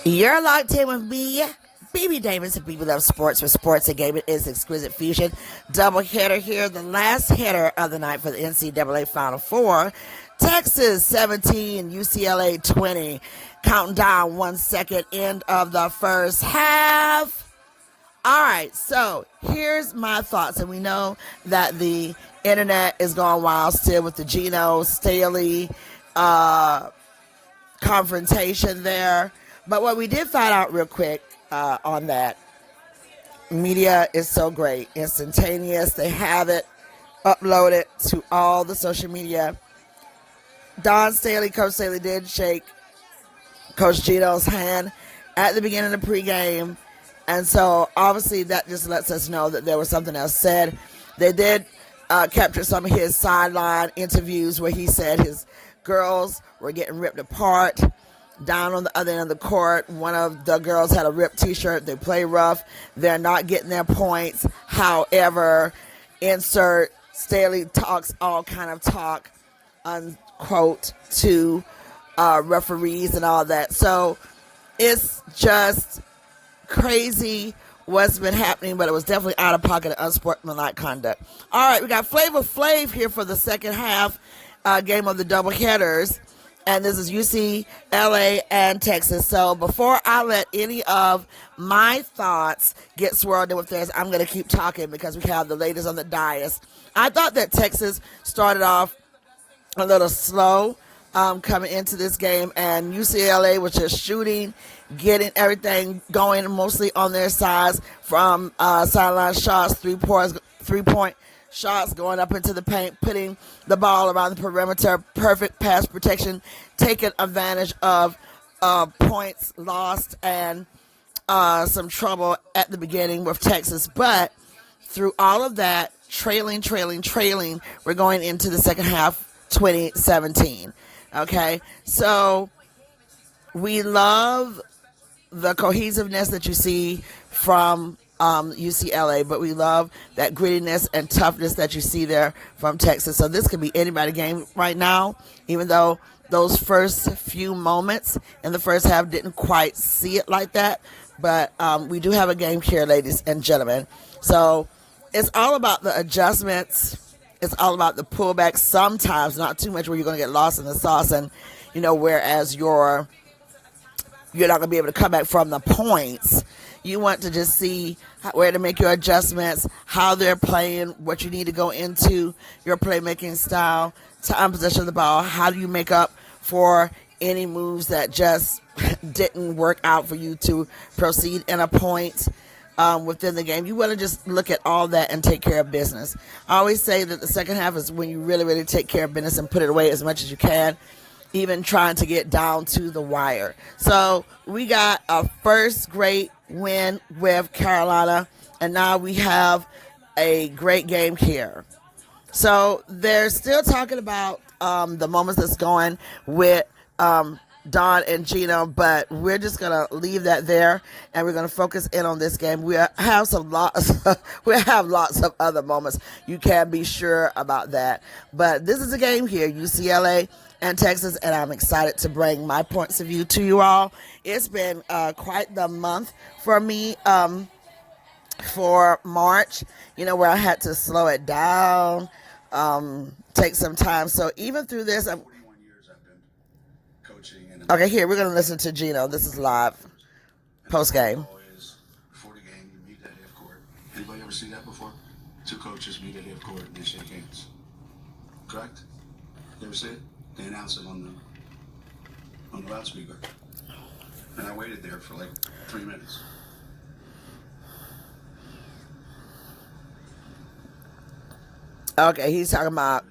You're locked in with me, BB Davis, and people love sports, where sports and gaming is exquisite fusion. Double hitter here, the last hitter of the night for the NCAA Final Four. Texas 17, UCLA 20. Counting down 1 second, end of the first half. All right, so here's my thoughts, and we know that the internet is going wild still with the Geno Staley confrontation there. But what we did find out real quick on that, media is so great, instantaneous. They have it uploaded to all the social media. Coach Staley did shake Coach Geno's hand at the beginning of the pregame. And so obviously that just lets us know that there was something else said. They did capture some of his sideline interviews where he said his girls were getting ripped apart. Down on the other end of the court, one of the girls had a ripped t-shirt. They play rough. They're not getting their points. However, insert Staley talks all kind of talk, unquote, to referees and all that. So it's just crazy what's been happening, but it was definitely out of pocket and unsportsmanlike conduct. All right, we got Flavor Flav here for the second half game of the double headers. And this is UCLA and Texas. So before I let any of my thoughts get swirled in with theirs, I'm going to keep talking because we have the ladies on the dais. I thought that Texas started off a little slow coming into this game, and UCLA was just shooting, getting everything going, mostly on their sides from sideline shots, three-point shots, going up into the paint, putting the ball around the perimeter, perfect pass protection, taking advantage of points lost and some trouble at the beginning with Texas. But through all of that, trailing, we're going into the second half 2017. Okay, so we love the cohesiveness that you see from UCLA, but we love that grittiness and toughness that you see there from Texas. So this could be anybody's game right now, even though those first few moments in the first half didn't quite see it like that. But we do have a game here, ladies and gentlemen. So it's all about the adjustments. It's all about the pullback. Sometimes, not too much, where you're going to get lost in the sauce, and whereas you're not going to be able to come back from the points. You want to just see where to make your adjustments, how they're playing, what you need to go into your playmaking style, time possession of the ball. How do you make up for any moves that just didn't work out for you to proceed in a point within the game? You want to just look at all that and take care of business. I always say that the second half is when you really, really take care of business and put it away as much as you can, even trying to get down to the wire. So we got a first great win with Carolina, and now we have a great game here. So they're still talking about the moments that's going with Don and Geno, but we're just going to leave that there, and we're going to focus in on this game. We have lots of other moments. You can be sure about that. But this is a game here, UCLA and Texas, and I'm excited to bring my points of view to you all. It's been quite the month for me for March, where I had to slow it down, take some time. So even through this, okay, here, we're going to listen to Geno. This is live, post-game. Before the game, you meet at half court. Anybody ever see that before? Two coaches meet at half court and they shake hands. Correct? You ever see it? They announce it on the loudspeaker. And I waited there for like 3 minutes. Okay, he's talking about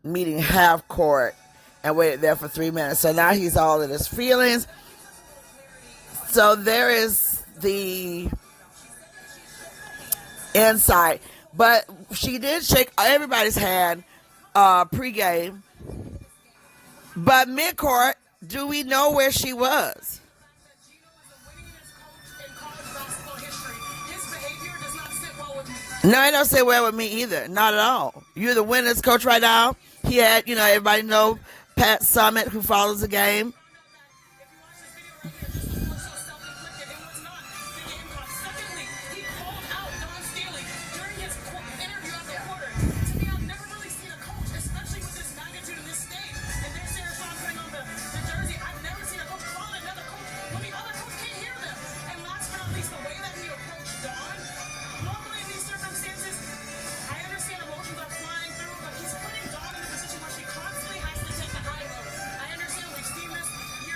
meeting half court and waited there for 3 minutes. So now he's all in his feelings. So there is the insight. But she did shake everybody's hand pregame. But midcourt, do we know where she was? No, it don't sit well with me either. Not at all. You're the winners coach right now. He had, everybody know Pat Summit, who follows the game.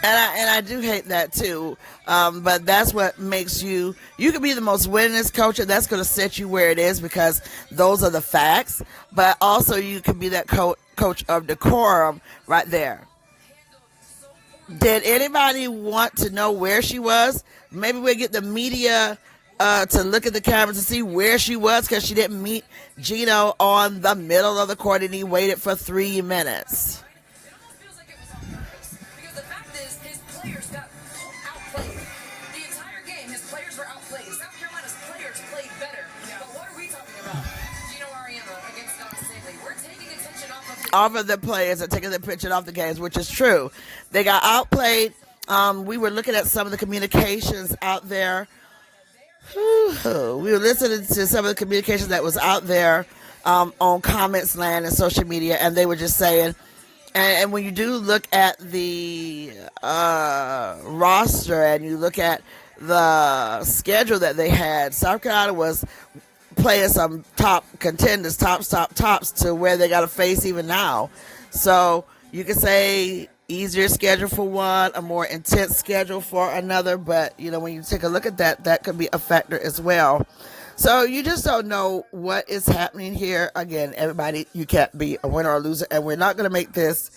And I do hate that too. But that's what makes you. You can be the most winningest coach, and that's going to set you where it is because those are the facts. But also, you can be that coach of decorum right there. Did anybody want to know where she was? Maybe we'll get the media to look at the cameras to see where she was because she didn't meet Gino on the middle of the court and he waited for 3 minutes. Off of the players and taking the picture off the games, which is true. They got outplayed. We were looking at some of the communications out there. We were listening to some of the communications that was out there on comments land and social media, and they were just saying, and when you do look at the roster and you look at the schedule that they had, South Carolina was playing some top contenders, tops to where they got to face even now. So you can say easier schedule for one, a more intense schedule for another. But, when you take a look at that, that could be a factor as well. So you just don't know what is happening here. Again, everybody, you can't be a winner or a loser. And we're not going to make this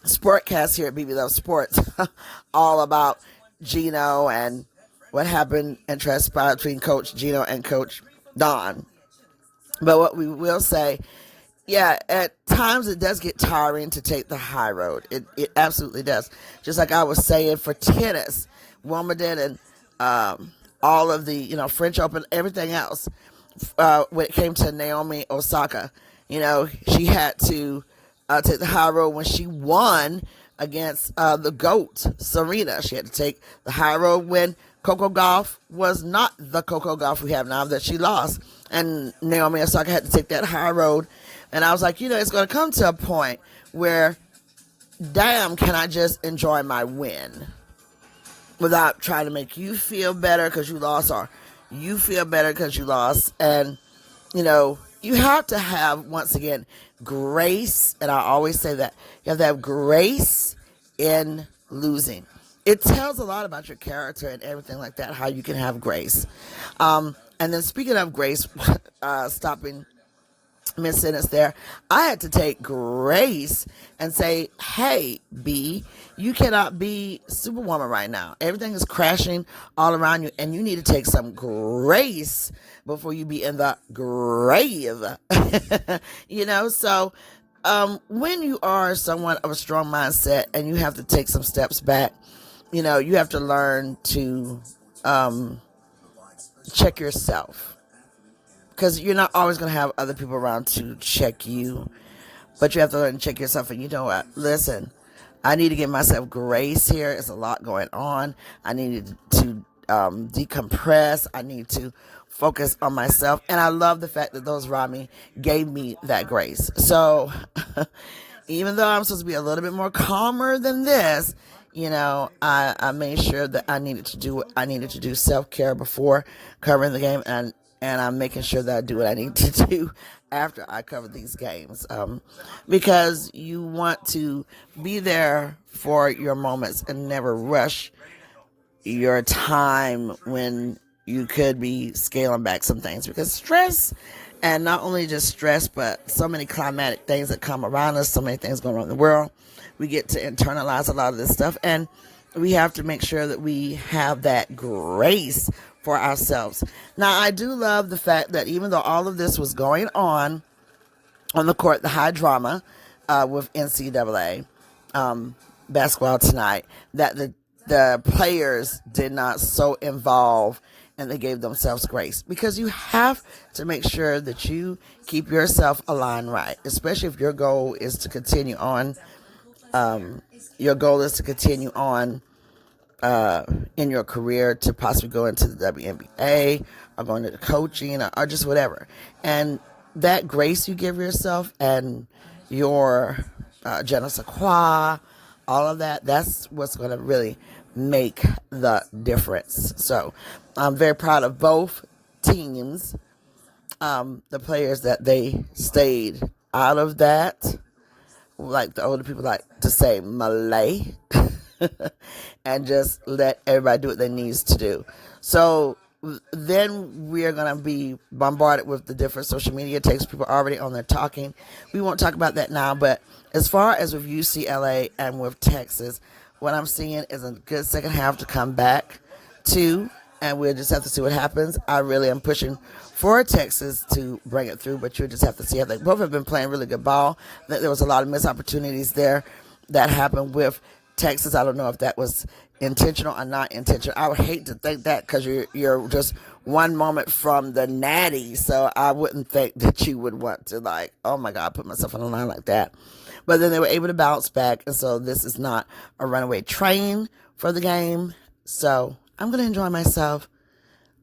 sportcast here at BB Love Sports all about Gino and what happened and transpired between Coach Gino and Coach Don. But what we will say, yeah, at times it does get tiring to take the high road. It absolutely does. Just like I was saying for tennis, Wimbledon and all of the, French Open, everything else, when it came to Naomi Osaka, she had to take the high road when she won against the GOAT, Serena. She had to take the high road when Coco Gauff was not the Coco Gauff we have now that she lost. And Naomi Osaka had to take that high road. And I was like, it's going to come to a point where, damn, can I just enjoy my win without trying to make you feel better because you lost or you feel better because you lost. And, you have to have, once again, grace. And I always say that. You have to have grace in losing. It tells a lot about your character and everything like that, how you can have grace. And then speaking of grace, stopping mid-sentence there, I had to take grace and say, hey, B, you cannot be Superwoman right now. Everything is crashing all around you, and you need to take some grace before you be in the grave. So when you are someone of a strong mindset and you have to take some steps back, you have to learn to check yourself. Because you're not always going to have other people around to check you. But you have to learn to check yourself. And you know what? Listen, I need to give myself grace here. It's a lot going on. I need to decompress. I need to focus on myself. And I love the fact that those around me gave me that grace. So even though I'm supposed to be a little bit more calmer than this, I made sure that I needed to do what I needed to do, self-care before covering the game, and I'm making sure that I do what I need to do after I cover these games, because you want to be there for your moments and never rush your time when you could be scaling back some things, because stress, and not only just stress, but so many climatic things that come around us, so many things going on in the world. We get to internalize a lot of this stuff, and we have to make sure that we have that grace for ourselves. Now, I do love the fact that even though all of this was going on the court, the high drama with NCAA basketball tonight, that the players did not so involve and they gave themselves grace, because you have to make sure that you keep yourself aligned right, especially if your goal is to continue on your goal is to continue on in your career to possibly go into the WNBA or go into coaching or just whatever. And that grace you give yourself and your je ne sais quoi, all of that, that's what's going to really make the difference. So I'm very proud of both teams, the players that they stayed out of that, like the older people like to say Malay, and just let everybody do what they needs to do. So then we are going to be bombarded with the different social media takes. People are already on there talking. We won't talk about that now, but as far as with UCLA and with Texas, what I'm seeing is a good second half to come back to, and we'll just have to see what happens. I really am pushing for Texas to bring it through, but you'll just have to see how they both have been playing really good ball. There was a lot of missed opportunities there that happened with Texas. I don't know if that was intentional or not intentional. I would hate to think that because you're just one moment from the natty, so I wouldn't think that you would want to, like, oh my God, put myself on the line like that. But then they were able to bounce back, and so this is not a runaway train for the game. So I'm going to enjoy myself,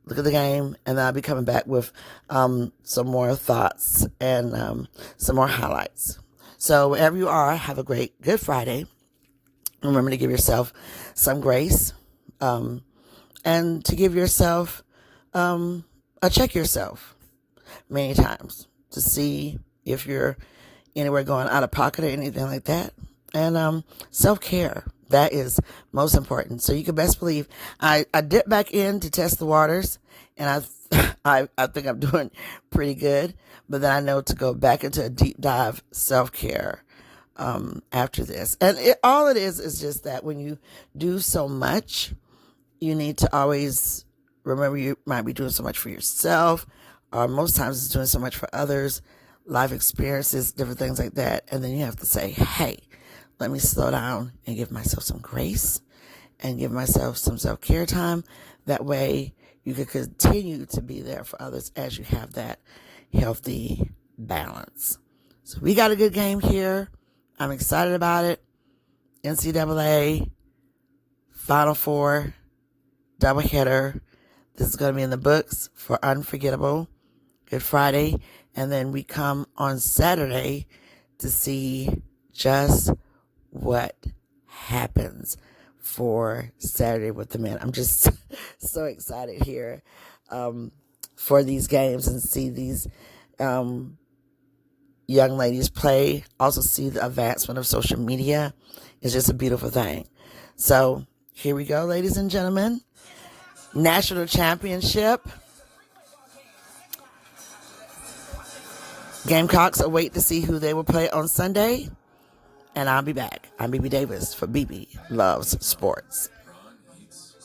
look at the game, and then I'll be coming back with some more thoughts and some more highlights. So wherever you are, have a great Good Friday. Remember to give yourself some grace and to give yourself check yourself many times to see if you're anywhere going out of pocket or anything like that. And self-care, that is most important. So you can best believe I dipped back in to test the waters, and I think I'm doing pretty good. But then I know to go back into a deep dive self-care after this. And all it is just that when you do so much, you need to always remember you might be doing so much for yourself, or most times it's doing so much for others, life experiences, different things like that. And then you have to say, hey, let me slow down and give myself some grace and give myself some self-care time. That way you can continue to be there for others as you have that healthy balance. So we got a good game here. I'm excited about it. NCAA Final Four doubleheader. This is going to be in the books for Unforgettable Good Friday. And then we come on Saturday to see just what happens for Saturday with the men. I'm just so excited here for these games and see these young ladies play. Also see the advancement of social media. It's just a beautiful thing. So here we go, ladies and gentlemen. National championship. Gamecocks await to see who they will play on Sunday. And I'll be back. I'm BB Davis for BB Loves Sports.